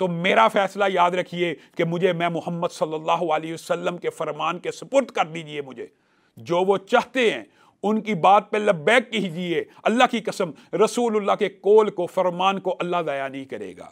تو میرا فیصلہ یاد رکھیے کہ میں محمد صلی اللہ علیہ وسلم کے فرمان کے سپرد کر دیجئے مجھے، جو وہ چاہتے ہیں ان کی بات پہ لبیک کیجئے۔ اللہ کی قسم رسول اللہ کے قول کو، فرمان کو اللہ ضائع نہیں کرے گا۔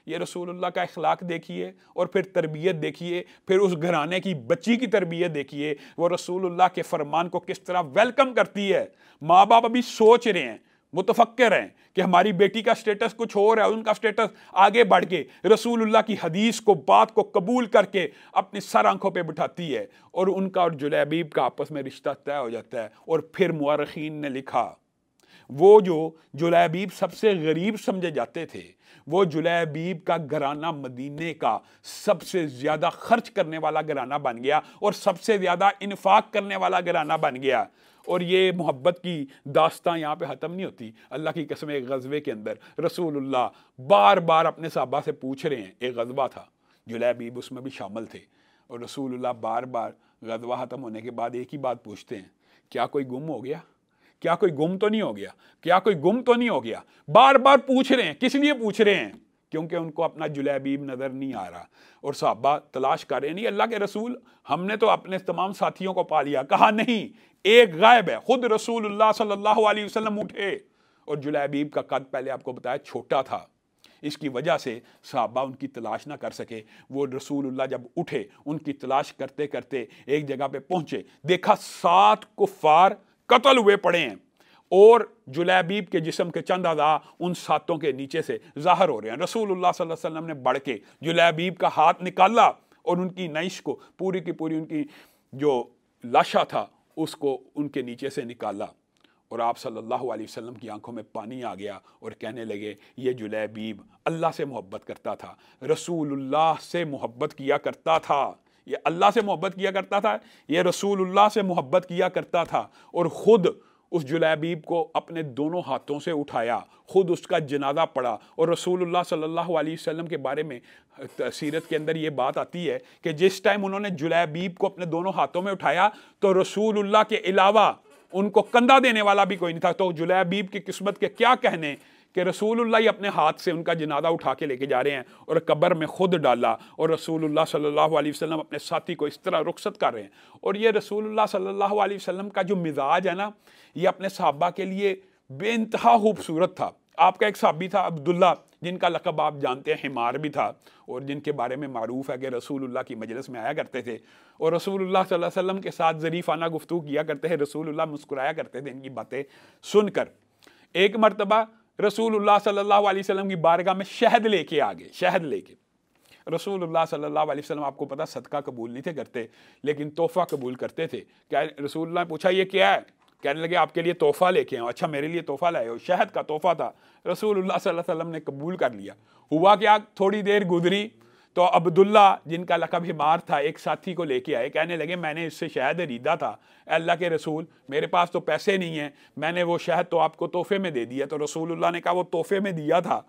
یہ رسول اللہ کا اخلاق دیکھیے اور پھر تربیت دیکھیے، پھر اس گھرانے کی بچی کی تربیت دیکھیے، وہ رسول اللہ کے فرمان کو کس طرح ویلکم کرتی ہے۔ ماں باپ ابھی سوچ رہے ہیں، متفکر ہیں کہ ہماری بیٹی کا سٹیٹس کچھ اور ہے، ان کا سٹیٹس آگے بڑھ کے رسول اللہ کی حدیث کو، بات کو قبول کر کے اپنی سر آنکھوں پہ بٹھاتی ہے، اور ان کا اور جلیبیب کا آپس میں رشتہ طے ہو جاتا ہے۔ اور پھر مورخین نے لکھا وہ جو جلیبیب سب سے غریب سمجھے جاتے تھے، وہ جلیبیب کا گھرانہ مدینے کا سب سے زیادہ خرچ کرنے والا گھرانہ بن گیا اور سب سے زیادہ انفاق کرنے والا گھرانہ بن گیا۔ اور یہ محبت کی داستان یہاں پہ ختم نہیں ہوتی۔ اللہ کی قسم ایک غزوے کے اندر رسول اللہ بار بار اپنے صحابہ سے پوچھ رہے ہیں، ایک غزوہ تھا، جلیبیب اس میں بھی شامل تھے، اور رسول اللہ بار بار غزوہ ختم ہونے کے بعد ایک ہی بات پوچھتے ہیں، کیا کوئی گم ہو گیا؟ کیا کوئی گم تو نہیں ہو گیا؟ کیا کوئی گم تو نہیں ہو گیا؟ بار بار پوچھ رہے ہیں۔ کس لیے پوچھ رہے ہیں؟ کیونکہ ان کو اپنا جلیبیب نظر نہیں آ رہا، اور صحابہ تلاش کر رہے ہیں، نہیں اللہ کے رسول ہم نے تو اپنے تمام ساتھیوں کو پا لیا۔ کہا نہیں، ایک غائب ہے۔ خود رسول اللہ صلی اللہ علیہ وسلم اٹھے، اور جلیبیب کا قد پہلے آپ کو بتایا چھوٹا تھا، اس کی وجہ سے صحابہ ان کی تلاش نہ کر سکے۔ وہ رسول اللہ جب اٹھے، ان کی تلاش کرتے کرتے ایک جگہ پہ پہنچے، دیکھا 7 کفار قتل ہوئے پڑے ہیں، اور جلیبیب کے جسم کے چند اعضاء ان 7 کے نیچے سے ظاہر ہو رہے ہیں۔ رسول اللہ صلی اللہ علیہ وسلم نے بڑھ کے جلیبیب کا ہاتھ نکالا اور ان کی نعش کو، پوری کی پوری ان کی جو لاشا تھا اس کو ان کے نیچے سے نکالا، اور آپ صلی اللہ علیہ وسلم کی آنکھوں میں پانی آ گیا اور کہنے لگے یہ جلیبیب اللہ سے محبت کرتا تھا، رسول اللہ سے محبت کیا کرتا تھا، یہ اللہ سے محبت کیا کرتا تھا، یہ رسول اللہ سے محبت کیا کرتا تھا، اور خود اس جلیبیب کو اپنے دونوں ہاتھوں سے اٹھایا، خود اس کا جنازہ پڑا۔ اور رسول اللہ صلی اللہ علیہ وسلم کے بارے میں سیرت کے اندر یہ بات آتی ہے کہ جس ٹائم انہوں نے جلیبیب کو اپنے دونوں ہاتھوں میں اٹھایا تو رسول اللہ کے علاوہ ان کو کندھا دینے والا بھی کوئی نہیں تھا۔ تو جلیبیب کی قسمت کے کیا کہنے کہ رسول اللہ ہی اپنے ہاتھ سے ان کا جنازہ اٹھا کے لے کے جا رہے ہیں اور قبر میں خود ڈالا، اور رسول اللہ صلی اللہ علیہ وسلم اپنے ساتھی کو اس طرح رخصت کر رہے ہیں۔ اور یہ رسول اللہ صلی اللہ علیہ وسلم کا جو مزاج ہے نا، یہ اپنے صحابہ کے لیے بے انتہا خوبصورت تھا۔ آپ کا ایک صحابی تھا عبداللہ، جن کا لقب آپ جانتے ہیں حمار بھی تھا، اور جن کے بارے میں معروف ہے کہ رسول اللہ کی مجلس میں آیا کرتے تھے اور رسول اللہ صلی اللہ علیہ وسلم کے ساتھ ظریفانہ گفتگو کیا کرتے ہیں، رسول اللہ مسکرایا کرتے تھے ان کی باتیں سن کر۔ ایک مرتبہ رسول اللہ صلی اللہ علیہ وسلم کی بارگاہ میں شہد لے کے آگے، شہد لے کے۔ رسول اللہ صلی اللہ علیہ وسلم آپ کو پتا صدقہ قبول نہیں تھے کرتے، لیکن تحفہ قبول کرتے تھے۔ کیا رسول اللہ نے پوچھا یہ کیا ہے؟ کہنے لگے آپ کے لیے تحفہ لے کے آؤں۔ اچھا میرے لیے تحفہ لائے ہو؟ شہد کا تحفہ تھا، رسول اللہ صلی اللہ علیہ وسلم نے قبول کر لیا۔ ہوا کیا، تھوڑی دیر گزری تو عبداللہ جن کا لقب حمار تھا ایک ساتھی کو لے کے آئے، کہنے لگے میں نے اس سے شہد خریدا تھا، اے اللہ کے رسول میرے پاس تو پیسے نہیں ہیں، میں نے وہ شہد تو آپ کو تحفے میں دے دیا۔ تو رسول اللہ نے کہا وہ تحفے میں دیا تھا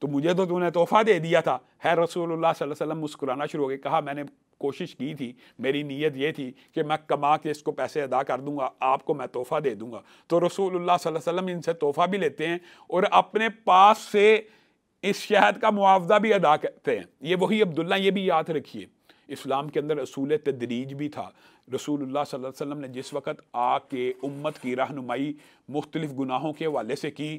تو مجھے تو نے تحفہ دے دیا تھا۔ ہے رسول اللہ صلی اللہ علیہ وسلم مسکرانا شروع ہو گئے، کہا میں نے کوشش کی تھی، میری نیت یہ تھی کہ میں کما کے اس کو پیسے ادا کر دوں گا، آپ کو میں تحفہ دے دوں گا۔ تو رسول اللہ صلی اللہ علیہ وسلم ان سے تحفہ بھی لیتے ہیں اور اپنے پاس سے اس شہد کا معاوضہ بھی ادا کرتے ہیں۔ یہ وہی عبداللہ، یہ بھی یاد رکھیے اسلام کے اندر اصول تدریج بھی تھا۔ رسول اللہ صلی اللہ علیہ وسلم نے جس وقت آ کے امت کی رہنمائی مختلف گناہوں کے حوالے سے کی،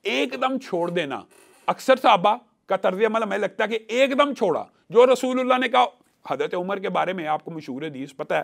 ایک دم چھوڑ دینا، اکثر صحابہ کا طرز عمل ہمیں لگتا ہے کہ ایک دم چھوڑا، جو رسول اللہ نے کہا۔ حضرت عمر کے بارے میں آپ کو مشہور حدیث پتہ ہے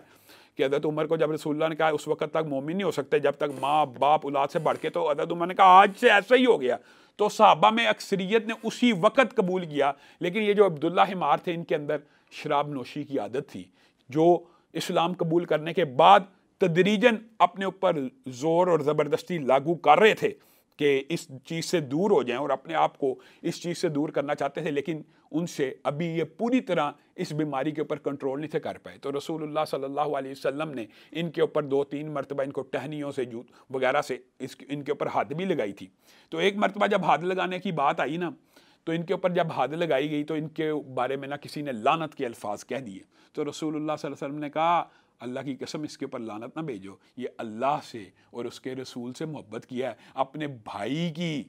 کہ حضرت عمر کو جب رسول اللہ نے کہا اس وقت تک مومن نہیں ہو سکتے جب تک ماں باپ اولاد سے بڑھ کے، تو حضرت عمر نے کہا آج سے ایسا ہی ہو گیا۔ تو صحابہ میں اکثریت نے اسی وقت قبول کیا، لیکن یہ جو عبداللہ حمار تھے ان کے اندر شراب نوشی کی عادت تھی، جو اسلام قبول کرنے کے بعد تدریجاً اپنے اوپر زور اور زبردستی لاگو کر رہے تھے کہ اس چیز سے دور ہو جائیں اور اپنے آپ کو اس چیز سے دور کرنا چاہتے تھے، لیکن ان سے ابھی یہ پوری طرح اس بیماری کے اوپر کنٹرول نہیں تھے کر پائے۔ تو رسول اللہ صلی اللہ علیہ وسلم نے ان کے اوپر 2-3 مرتبہ ان کو ٹہنیوں سے وغیرہ سے ان کے اوپر حد بھی لگائی تھی۔ تو ایک مرتبہ جب حد لگانے کی بات آئی نا، تو ان کے اوپر جب حد لگائی گئی تو ان کے بارے میں نہ کسی نے لعنت کے الفاظ کہہ دیے۔ تو رسول اللہ صلی اللہ علیہ وسلم نے کہا اللہ کی قسم اس کے اوپر لعنت نہ بھیجو، یہ اللہ سے اور اس کے رسول سے محبت کیا ہے، اپنے بھائی کی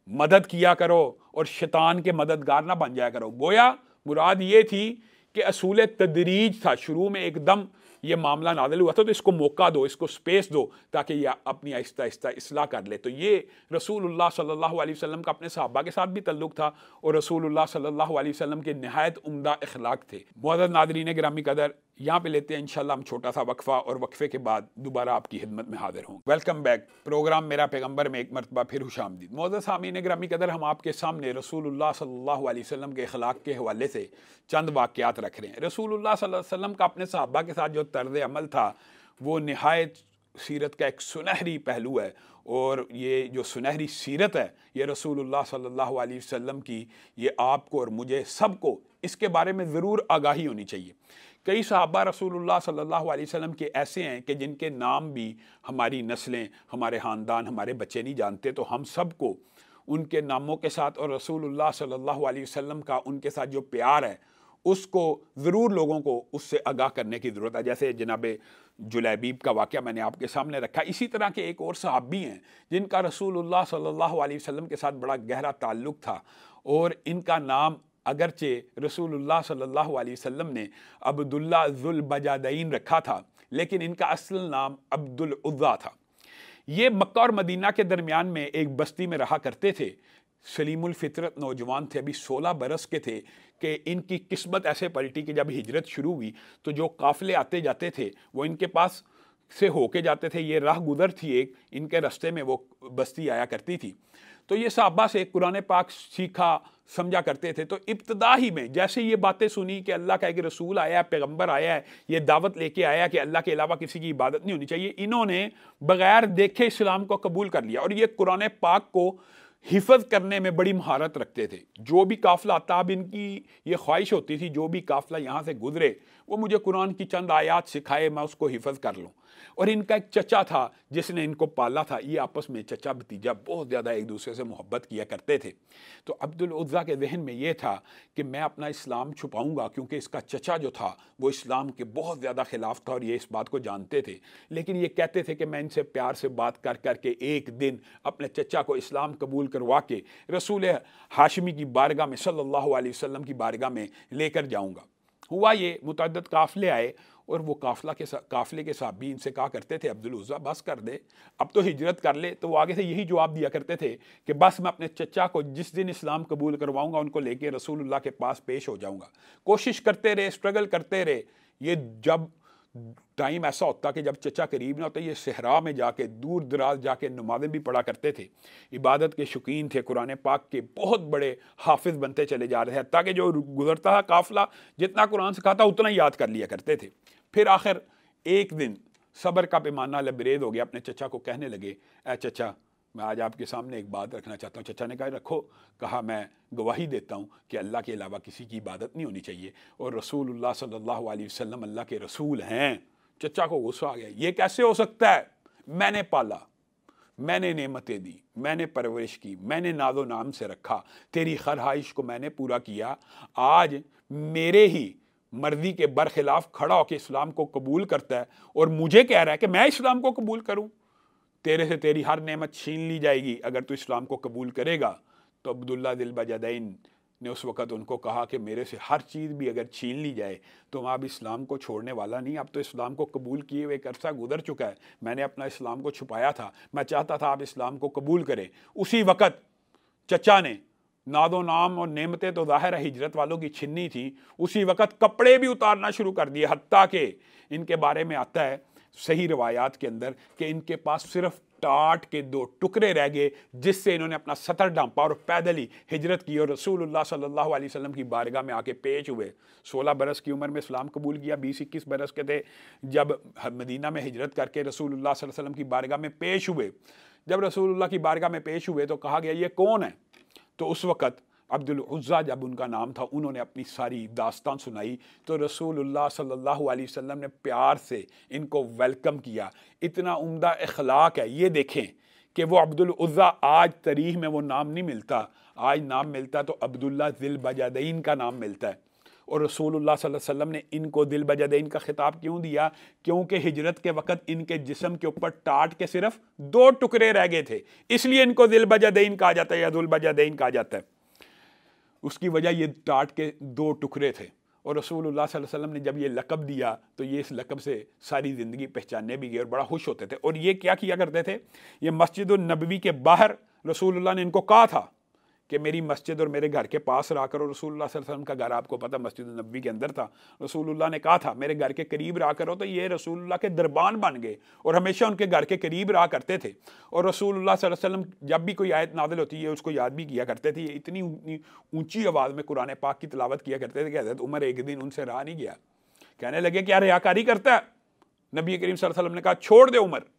مدد کیا کرو اور شیطان کے مددگار نہ بن جایا کرو۔ گویا مراد یہ تھی کہ اصول تدریج تھا، شروع میں ایک دم یہ معاملہ نازل ہوا تھا تو اس کو موقع دو، اس کو سپیس دو تاکہ یہ اپنی آہستہ آہستہ اصلاح کر لے۔ تو یہ رسول اللہ صلی اللہ علیہ وسلم کا اپنے صحابہ کے ساتھ بھی تعلق تھا اور رسول اللہ صلی اللہ علیہ وسلم کے نہایت عمدہ اخلاق تھے۔ معزز ناظرین گرامی قدر، یہاں پہ لیتے ہیں انشاءاللہ ہم چھوٹا سا وقفہ، اور وقفے کے بعد دوبارہ آپ کی خدمت میں حاضر ہوں۔ ویلکم بیک، پروگرام میرا پیغمبر میں ایک مرتبہ پھر خوش آمدید۔ معزز سامعین گرامی قدر، ہم آپ کے سامنے رسول اللہ صلی اللہ علیہ وسلم کے اخلاق کے حوالے سے چند واقعات رکھ رہے ہیں۔ رسول اللہ صلی اللہ علیہ وسلم کا اپنے صحابہ کے ساتھ جو طرز عمل تھا وہ نہایت سیرت کا ایک سنہری پہلو ہے، اور یہ جو سنہری سیرت ہے یہ رسول اللہ صلی اللہ علیہ وسلم کی، یہ آپ کو اور مجھے سب کو اس کے بارے میں ضرور آگاہی ہونی چاہیے۔ کئی صحابہ رسول اللہ صلی اللہ علیہ وسلم کے ایسے ہیں کہ جن کے نام بھی ہماری نسلیں، ہمارے خاندان، ہمارے بچے نہیں جانتے، تو ہم سب کو ان کے ناموں کے ساتھ اور رسول اللہ صلی اللہ علیہ وسلم کا ان کے ساتھ جو پیار ہے اس کو ضرور لوگوں کو اس سے آگاہ کرنے کی ضرورت ہے۔ جیسے جناب جلیبیب کا واقعہ میں نے آپ کے سامنے رکھا، اسی طرح کے ایک اور صحابی ہیں جن کا رسول اللہ صلی اللہ علیہ وسلم کے ساتھ بڑا گہرا تعلق تھا، اور ان کا نام اگرچہ رسول اللہ صلی اللہ علیہ وسلم نے عبداللہ ذو البجادین رکھا تھا، لیکن ان کا اصل نام عبد العزیٰ تھا۔ یہ مکہ اور مدینہ کے درمیان میں ایک بستی میں رہا کرتے تھے، سلیم الفطرت نوجوان تھے، ابھی 16 برس کے تھے کہ ان کی قسمت ایسے پلٹی کہ جب ہجرت شروع ہوئی تو جو قافلے آتے جاتے تھے وہ ان کے پاس سے ہو کے جاتے تھے، یہ راہ گزر تھی ایک، ان کے رستے میں وہ بستی آیا کرتی تھی، تو یہ صحابہ سے قرآن پاک سیکھا سمجھا کرتے تھے۔ تو ابتدا ہی میں جیسے یہ باتیں سنی کہ اللہ کا ایک رسول آیا ہے، پیغمبر آیا ہے، یہ دعوت لے کے آیا کہ اللہ کے علاوہ کسی کی عبادت نہیں ہونی چاہیے، انہوں نے بغیر دیکھے اسلام کو قبول کر لیا، اور یہ قرآن پاک کو حفظ کرنے میں بڑی مہارت رکھتے تھے۔ جو بھی قافلہ آتا، اب ان کی یہ خواہش ہوتی تھی جو بھی قافلہ یہاں سے گزرے وہ مجھے قرآن کی چند آیات سکھائے، میں اس کو حفظ کر لوں۔ اور ان کا ایک چچا تھا جس نے ان کو پالا تھا، یہ آپس میں چچا بھتیجا بہت زیادہ ایک دوسرے سے محبت کیا کرتے تھے۔ تو عبد العزیٰ کے ذہن میں یہ تھا کہ میں اپنا اسلام چھپاؤں گا، کیونکہ اس کا چچا جو تھا وہ اسلام کے بہت زیادہ خلاف تھا اور یہ اس بات کو جانتے تھے، لیکن یہ کہتے تھے کہ میں ان سے پیار سے بات کر کر کے ایک دن اپنے چچا کو اسلام قبول کروا کے رسول ہاشمی کی بارگاہ میں صلی اللہ علیہ وسلم کی بارگاہ میں لے کر جاؤں گا۔ ہوا یہ متعدد قافلے آئے، اور وہ قافلے کے صحابی ان سے کہا کرتے تھے عبد العزیٰ بس کر دے، اب تو ہجرت کر لے، تو وہ آگے سے یہی جواب دیا کرتے تھے کہ بس میں اپنے چچا کو جس دن اسلام قبول کرواؤں گا ان کو لے کے رسول اللہ کے پاس پیش ہو جاؤں گا۔ کوشش کرتے رہے، اسٹرگل کرتے رہے، یہ جب ٹائم ایسا ہوتا کہ جب چچا قریب نہ ہوتا، یہ صحرا میں جا کے دور دراز جا کے نمازیں بھی پڑھا کرتے تھے، عبادت کے شوقین تھے، قرآن پاک کے بہت بڑے حافظ بنتے چلے جا رہے ہیں، تاکہ جو گزرتا تھا قافلہ جتنا قرآن سکھاتا اتنا ہی یاد کر لیا کرتے تھے۔ پھر آخر ایک دن صبر کا پیمانہ لبریز ہو گیا، اپنے چچا کو کہنے لگے اے چچا میں آج آپ کے سامنے ایک بات رکھنا چاہتا ہوں۔ چچا نے کہا رکھو، کہا میں گواہی دیتا ہوں کہ اللہ کے علاوہ کسی کی عبادت نہیں ہونی چاہیے، اور رسول اللہ صلی اللہ علیہ وسلم اللہ کے رسول ہیں۔ چچا کو غصہ آ گیا، یہ کیسے ہو سکتا ہے؟ میں نے پالا، میں نے نعمتیں دی، میں نے پرورش کی، میں نے ناز و نام سے رکھا، تیری خواہش کو میں نے پورا کیا، آج میرے ہی مرضی کے برخلاف کھڑا ہو کے اسلام کو قبول کرتا ہے اور مجھے کہہ رہا ہے کہ میں اسلام کو قبول کروں؟ تیرے سے تیری ہر نعمت چھین لی جائے گی اگر تو اسلام کو قبول کرے گا۔ تو عبداللہ ذو البجادین نے اس وقت ان کو کہا کہ میرے سے ہر چیز بھی اگر چھین لی جائے تو میں اب اسلام کو چھوڑنے والا نہیں، اب تو اسلام کو قبول کیے ہوئے ایک عرصہ گزر چکا ہے، میں نے اپنا اسلام کو چھپایا تھا، میں چاہتا تھا آپ اسلام کو قبول کریں۔ اسی وقت چچا نے ناد و نام اور نعمتیں تو ظاہر ہے ہجرت والوں کی چھنی تھی، اسی وقت کپڑے بھی اتارنا شروع کر دیے، حتیٰ کہ ان کے بارے میں آتا ہے صحیح روایات کے اندر کہ ان کے پاس صرف ٹاٹ کے 2 ٹکڑے رہ گئے جس سے انہوں نے اپنا سطر ڈھانپا اور پیدل ہی ہجرت کی اور رسول اللہ صلی اللہ علیہ وسلم کی بارگاہ میں آ کے پیش ہوئے۔ 16 برس کی عمر میں اسلام قبول کیا، 20-21 برس کے تھے جب مدینہ میں ہجرت کر کے رسول اللہ صلی اللہ علیہ وسلم کی بارگاہ میں پیش ہوئے۔ جب رسول اللہ کی بارگاہ میں پیش ہوئے تو کہا گیا یہ کون ہے؟ تو اس وقت عبد العزیٰ جب ان کا نام تھا، انہوں نے اپنی ساری داستان سنائی، تو رسول اللہ صلی اللہ علیہ وسلم نے پیار سے ان کو ویلکم کیا۔ اتنا عمدہ اخلاق ہے، یہ دیکھیں کہ وہ عبد العزیٰ آج تاریخ میں وہ نام نہیں ملتا، آج نام ملتا تو عبداللہ ذو البجادین کا نام ملتا ہے۔ اور رسول اللہ صلی اللہ علیہ وسلم نے ان کو دل بجدین کا خطاب کیوں دیا؟ کیونکہ ہجرت کے وقت ان کے جسم کے اوپر ٹاٹ کے صرف 2 ٹکڑے رہ گئے تھے، اس لیے ان کو دل بجدین کہا جاتا ہے یا دل بجدین کہا جاتا ہے۔ اس کی وجہ یہ ٹاٹ کے 2 ٹکڑے تھے، اور رسول اللہ صلی اللہ علیہ وسلم نے جب یہ لقب دیا تو یہ اس لقب سے ساری زندگی پہچاننے بھی گئے اور بڑا خوش ہوتے تھے۔ اور یہ کیا کرتے تھے؟ یہ مسجد النبوی کے باہر رسول اللہ نے ان کو کہا تھا کہ میری مسجد اور میرے گھر کے پاس رہا کرو۔ رسول اللہ صلی اللہ علیہ وسلم کا گھر آپ کو پتہ مسجد النبوی کے اندر تھا۔ رسول اللہ نے کہا تھا میرے گھر کے قریب رہا کرو، تو یہ رسول اللہ کے دربان بن گئے اور ہمیشہ ان کے گھر کے قریب رہا کرتے تھے۔ اور رسول اللہ صلی اللہ علیہ وسلم جب بھی کوئی آیت نازل ہوتی ہے اس کو یاد بھی کیا کرتے تھے۔ یہ اتنی اونچی آواز میں قرآن پاک کی تلاوت کیا کرتے تھے کہ حضرت عمر ایک دن ان سے رہا نہیں گیا، کہنے لگے کیا ریاکاری کرتا ہے؟ نبی کریم صلی اللہ علیہ وسلم نے کہا چھوڑ دے عمر،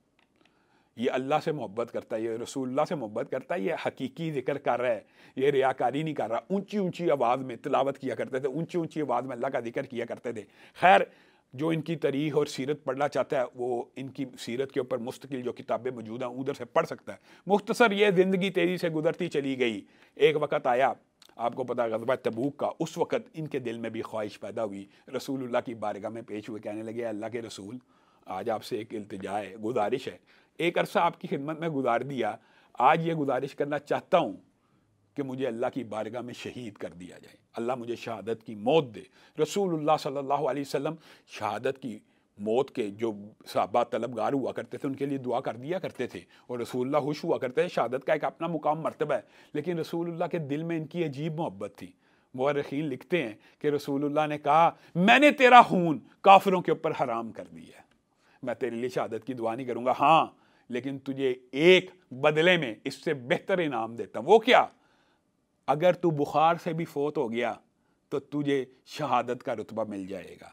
یہ اللہ سے محبت کرتا ہے، یہ رسول اللہ سے محبت کرتا ہے، یہ حقیقی ذکر کر رہا ہے، یہ ریاکاری نہیں کر رہا۔ اونچی آواز میں تلاوت کیا کرتے تھے، اونچی آواز میں اللہ کا ذکر کیا کرتے تھے۔ خیر، جو ان کی تاریخ اور سیرت پڑھنا چاہتا ہے وہ ان کی سیرت کے اوپر مستقل جو کتابیں موجود ہیں ادھر سے پڑھ سکتا ہے۔ مختصر یہ زندگی تیزی سے گزرتی چلی گئی۔ ایک وقت آیا، آپ کو پتا غزوہ تبوک کا، اس وقت ان کے دل میں بھی خواہش پیدا ہوئی، رسول اللہ کی بارگاہ میں پیش ہوئے، کہنے لگے اللہ کے رسول، آج آپ سے ایک التجا ہے، گزارش ہے، ایک عرصہ آپ کی خدمت میں گزار دیا، آج یہ گزارش کرنا چاہتا ہوں کہ مجھے اللہ کی بارگاہ میں شہید کر دیا جائے، اللہ مجھے شہادت کی موت دے۔ رسول اللہ صلی اللہ علیہ وسلم شہادت کی موت کے جو صحابہ طلبگار ہوا کرتے تھے ان کے لیے دعا کر دیا کرتے تھے، اور رسول اللہ خوش ہوا کرتے تھے۔ شہادت کا ایک اپنا مقام مرتبہ ہے، لیکن رسول اللہ کے دل میں ان کی عجیب محبت تھی۔ مورخین لکھتے ہیں کہ رسول اللہ نے کہا میں نے تیرا خون کافروں کے اوپر حرام کر دیا ہے، میں تیرے لیے شہادت کی دعا نہیں کروں گا، ہاں لیکن تجھے ایک بدلے میں اس سے بہتر انعام دیتا ہوں۔ وہ کیا؟ اگر تو بخار سے بھی فوت ہو گیا تو تجھے شہادت کا رتبہ مل جائے گا۔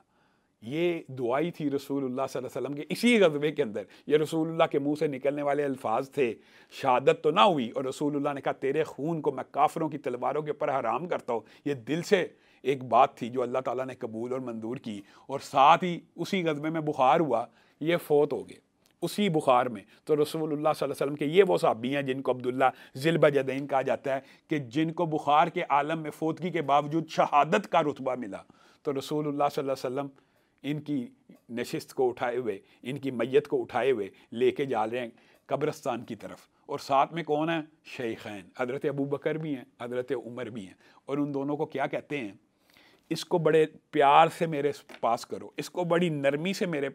یہ دعائی تھی رسول اللہ صلی اللہ علیہ وسلم کے اسی غزوے کے اندر، یہ رسول اللہ کے منہ سے نکلنے والے الفاظ تھے۔ شہادت تو نہ ہوئی، اور رسول اللہ نے کہا تیرے خون کو میں کافروں کی تلواروں کے اوپر حرام کرتا ہوں۔ یہ دل سے ایک بات تھی جو اللہ تعالیٰ نے قبول اور منظور کی، اور ساتھ ہی اسی غزوے میں بخار ہوا، یہ فوت ہو گئے اسی بخار میں۔ تو رسول اللہ صلی اللہ علیہ وسلم کے یہ وہ صحابی ہیں جن کو عبداللہ ذی البجدین کہا جاتا ہے، کہ جن کو بخار کے عالم میں فوتگی کے باوجود شہادت کا رتبہ ملا۔ تو رسول اللہ صلی اللہ علیہ وسلم ان کی نشست کو اٹھائے ہوئے، ان کی میت کو اٹھائے ہوئے لے کے جا رہے ہیں قبرستان کی طرف، اور ساتھ میں کون ہے؟ شیخین، حضرت ابو بکر بھی ہیں، حضرت عمر بھی ہیں، اور ان دونوں کو کیا کہتے ہیں؟ اس کو بڑے پیار سے میرے پاس کرو، اس کو بڑی نرمی سے میرے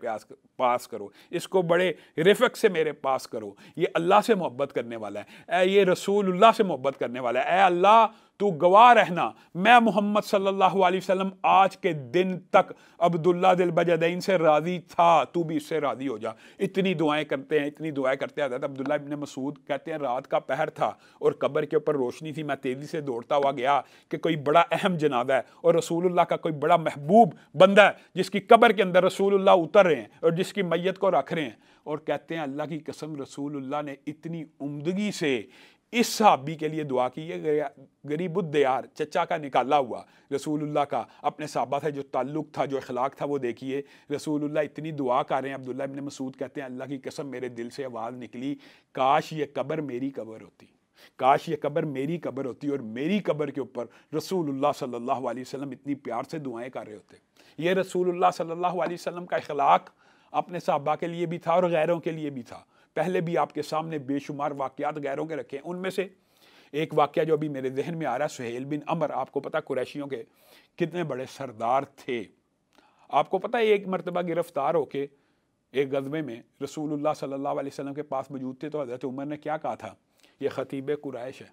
پاس کرو، اس کو بڑے رفق سے میرے پاس کرو، یہ اللہ سے محبت کرنے والا ہے، اے یہ رسول اللہ سے محبت کرنے والا ہے، اے اللہ تو گواہ رہنا میں محمد صلی اللہ علیہ وسلم آج کے دن تک عبداللہ ذی البجدین سے راضی تھا، تو بھی اس سے راضی ہو جا۔ اتنی دعائیں کرتے ہیں، اتنی دعائیں کرتے ہیں۔ حضرت عبداللہ ابن مسعود کہتے ہیں رات کا پہر تھا اور قبر کے اوپر روشنی تھی، میں تیزی سے دوڑتا ہوا گیا کہ کوئی بڑا اہم جنازہ ہے اور رسول اللہ کا کوئی بڑا محبوب بندہ ہے جس کی قبر کے اندر رسول اللہ اتر رہے ہیں اور جس کی میت کو رکھ رہے ہیں، اور کہتے ہیں اللہ کی قسم رسول اللہ نے اتنی عمدگی سے اس صحابی کے لیے دعا کی ہے، غریب الدیار، چچا کا نکالا ہوا رسول اللہ کا، اپنے صحابہ سے جو تعلق تھا، جو اخلاق تھا، وہ دیکھیے رسول اللہ اتنی دعا کر رہے ہیں۔ عبداللہ ابن مسعود کہتے ہیں اللہ کی قسم میرے دل سے آواز نکلی کاش یہ قبر میری قبر ہوتی، کاش یہ قبر میری قبر ہوتی اور میری قبر کے اوپر رسول اللہ صلی اللہ علیہ وسلم اتنی پیار سے دعائیں کر رہے ہوتے۔ یہ رسول اللہ صلی اللہ علیہ وسلم کا اخلاق اپنے صحابہ کے لیے بھی تھا اور غیروں کے لیے بھی تھا۔ پہلے بھی آپ کے سامنے بے شمار واقعات غیروں کے رکھے ہیں، ان میں سے ایک واقعہ جو ابھی میرے ذہن میں آ رہا ہے، سہیل بن عمر، آپ کو پتہ قریشیوں کے کتنے بڑے سردار تھے۔ آپ کو پتہ ایک مرتبہ گرفتار ہو کے ایک غزوے میں رسول اللہ صلی اللہ علیہ وسلم کے پاس موجود تھے، تو حضرت عمر نے کیا کہا تھا؟ یہ خطیب قریش ہے،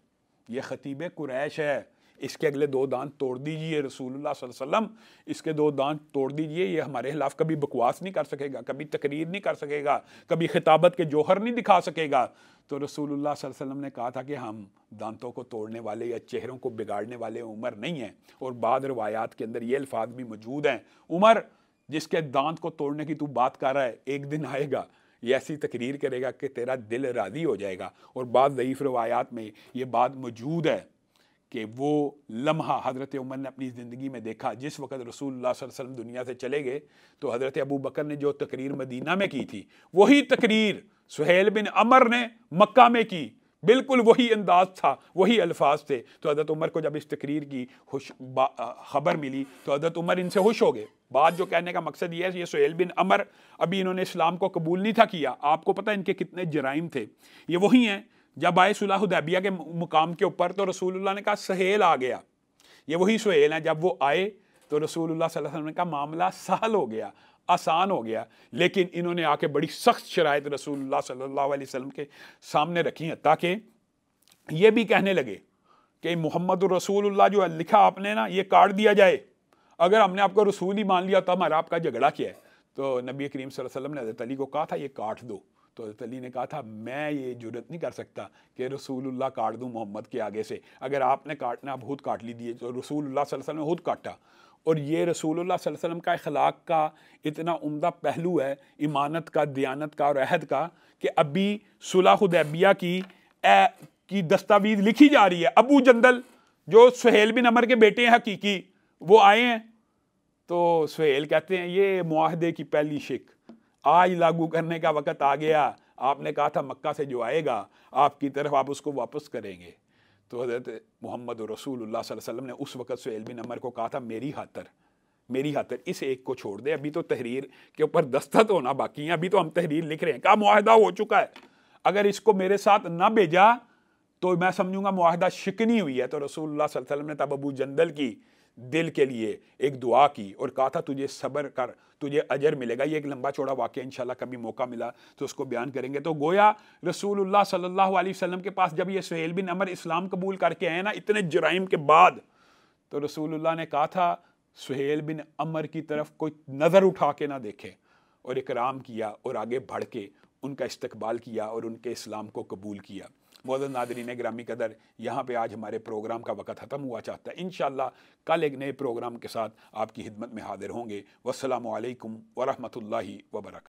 یہ خطیب قریش ہے، اس کے اگلے 2 دانت توڑ دیجئے رسول اللہ صلی اللہ علیہ وسلم، اس کے 2 دانت توڑ دیجئے، یہ ہمارے خلاف کبھی بکواس نہیں کر سکے گا، کبھی تقریر نہیں کر سکے گا، کبھی خطابت کے جوہر نہیں دکھا سکے گا۔ تو رسول اللہ صلی اللہ علیہ وسلم نے کہا تھا کہ ہم دانتوں کو توڑنے والے یا چہروں کو بگاڑنے والے عمر نہیں ہیں، اور بعض روایات کے اندر یہ الفاظ بھی موجود ہیں، عمر جس کے دانت کو توڑنے کی تو بات کر رہا ہے، ایک دن آئے گا یہ ایسی تقریر کرے گا کہ تیرا دل راضی ہو جائے گا۔ اور بعض ضعیف روایات میں یہ بات موجود ہے کہ وہ لمحہ حضرت عمر نے اپنی زندگی میں دیکھا جس وقت رسول اللہ صلی اللہ علیہ وسلم دنیا سے چلے گئے، تو حضرت ابو بکر نے جو تقریر مدینہ میں کی تھی وہی تقریر سہیل بن عمر نے مکہ میں کی، بالکل وہی انداز تھا، وہی الفاظ تھے۔ تو حضرت عمر کو جب اس تقریر کی خبر ملی تو حضرت عمر ان سے خوش ہو گئے۔ بات جو کہنے کا مقصد یہ ہے، یہ سہیل بن عمر ابھی انہوں نے اسلام کو قبول نہیں تھا کیا، آپ کو پتہ ان کے کتنے جرائم تھے۔ یہ وہی ہیں جب آئے صلح حدیبیہ کے مقام کے اوپر تو رسول اللہ نے کہا سہیل آ گیا، یہ وہی سہیل ہیں۔ جب وہ آئے تو رسول اللہ صلی اللہ علیہ وسلم نے کہا معاملہ سہل ہو گیا، آسان ہو گیا، لیکن انہوں نے آ کے بڑی سخت شرائط رسول اللہ صلی اللہ علیہ وسلم کے سامنے رکھی ہیں، تاکہ یہ بھی کہنے لگے کہ محمد الرسول اللہ جو لکھا آپ نے نا، یہ کاٹ دیا جائے، اگر ہم نے آپ کو رسول ہی مان لیا تو ہمارا آپ کا جھگڑا کیا ہے۔ تو نبی کریم صلی اللہ علیہ وسلم نے حضرت علی کو کہا تھا یہ کاٹ دو، تو حضرت علی نے کہا تھا میں یہ جرت نہیں کر سکتا کہ رسول اللہ کاٹ دوں محمد کے آگے سے، اگر آپ نے کاٹنا خود کاٹ لیجیے۔ تو رسول اللہ صلی اللہ علیہ وسلم نے خود کاٹا، اور یہ رسول اللہ صلی اللہ علیہ وسلم کا اخلاق کا اتنا عمدہ پہلو ہے، ایمانت کا، دیانت کا اور عہد کا، کہ ابھی صلح حدیبیہ کی دستاویز لکھی جا رہی ہے۔ ابو جندل جو سہیل بن عمر کے بیٹے ہیں حقیقی، وہ آئے ہیں تو سہیل کہتے ہیں یہ معاہدے کی پہلی شک آج لاگو کرنے کا وقت آ گیا، آپ نے کہا تھا مکہ سے جو آئے گا آپ کی طرف آپ اس کو واپس کریں گے۔ تو حضرت محمد رسول اللہ صلی اللہ علیہ وسلم نے اس وقت سہیل بن عمر کو کہا تھا میری خاطر اس ایک کو چھوڑ دے، ابھی تو تحریر کے اوپر دستخط ہونا باقی ہے، ابھی تو ہم تحریر لکھ رہے ہیں، کہا معاہدہ ہو چکا ہے، اگر اس کو میرے ساتھ نہ بھیجا تو میں سمجھوں گا معاہدہ شکنی ہوئی ہے۔ تو رسول اللہ صلی اللہ علیہ وسلم نے تب ابو جندل کی دل کے لیے ایک دعا کی اور کہا تھا تجھے صبر کر، تجھے اجر ملے گا۔ یہ ایک لمبا چوڑا واقعہ انشاءاللہ کبھی موقع ملا تو اس کو بیان کریں گے۔ تو گویا رسول اللہ صلی اللہ علیہ وسلم کے پاس جب یہ سہیل بن عمر اسلام قبول کر کے آئے نا اتنے جرائم کے بعد، تو رسول اللہ نے کہا تھا سہیل بن عمر کی طرف کوئی نظر اٹھا کے نہ دیکھے، اور اکرام کیا اور آگے بڑھ کے ان کا استقبال کیا اور ان کے اسلام کو قبول کیا۔ معزز ناظرین گرامی قدر، یہاں پہ آج ہمارے پروگرام کا وقت ختم ہوا چاہتا ہے، انشاءاللہ کل ایک نئے پروگرام کے ساتھ آپ کی خدمت میں حاضر ہوں گے۔ والسلام علیکم ورحمۃ اللہ وبرکاتہ۔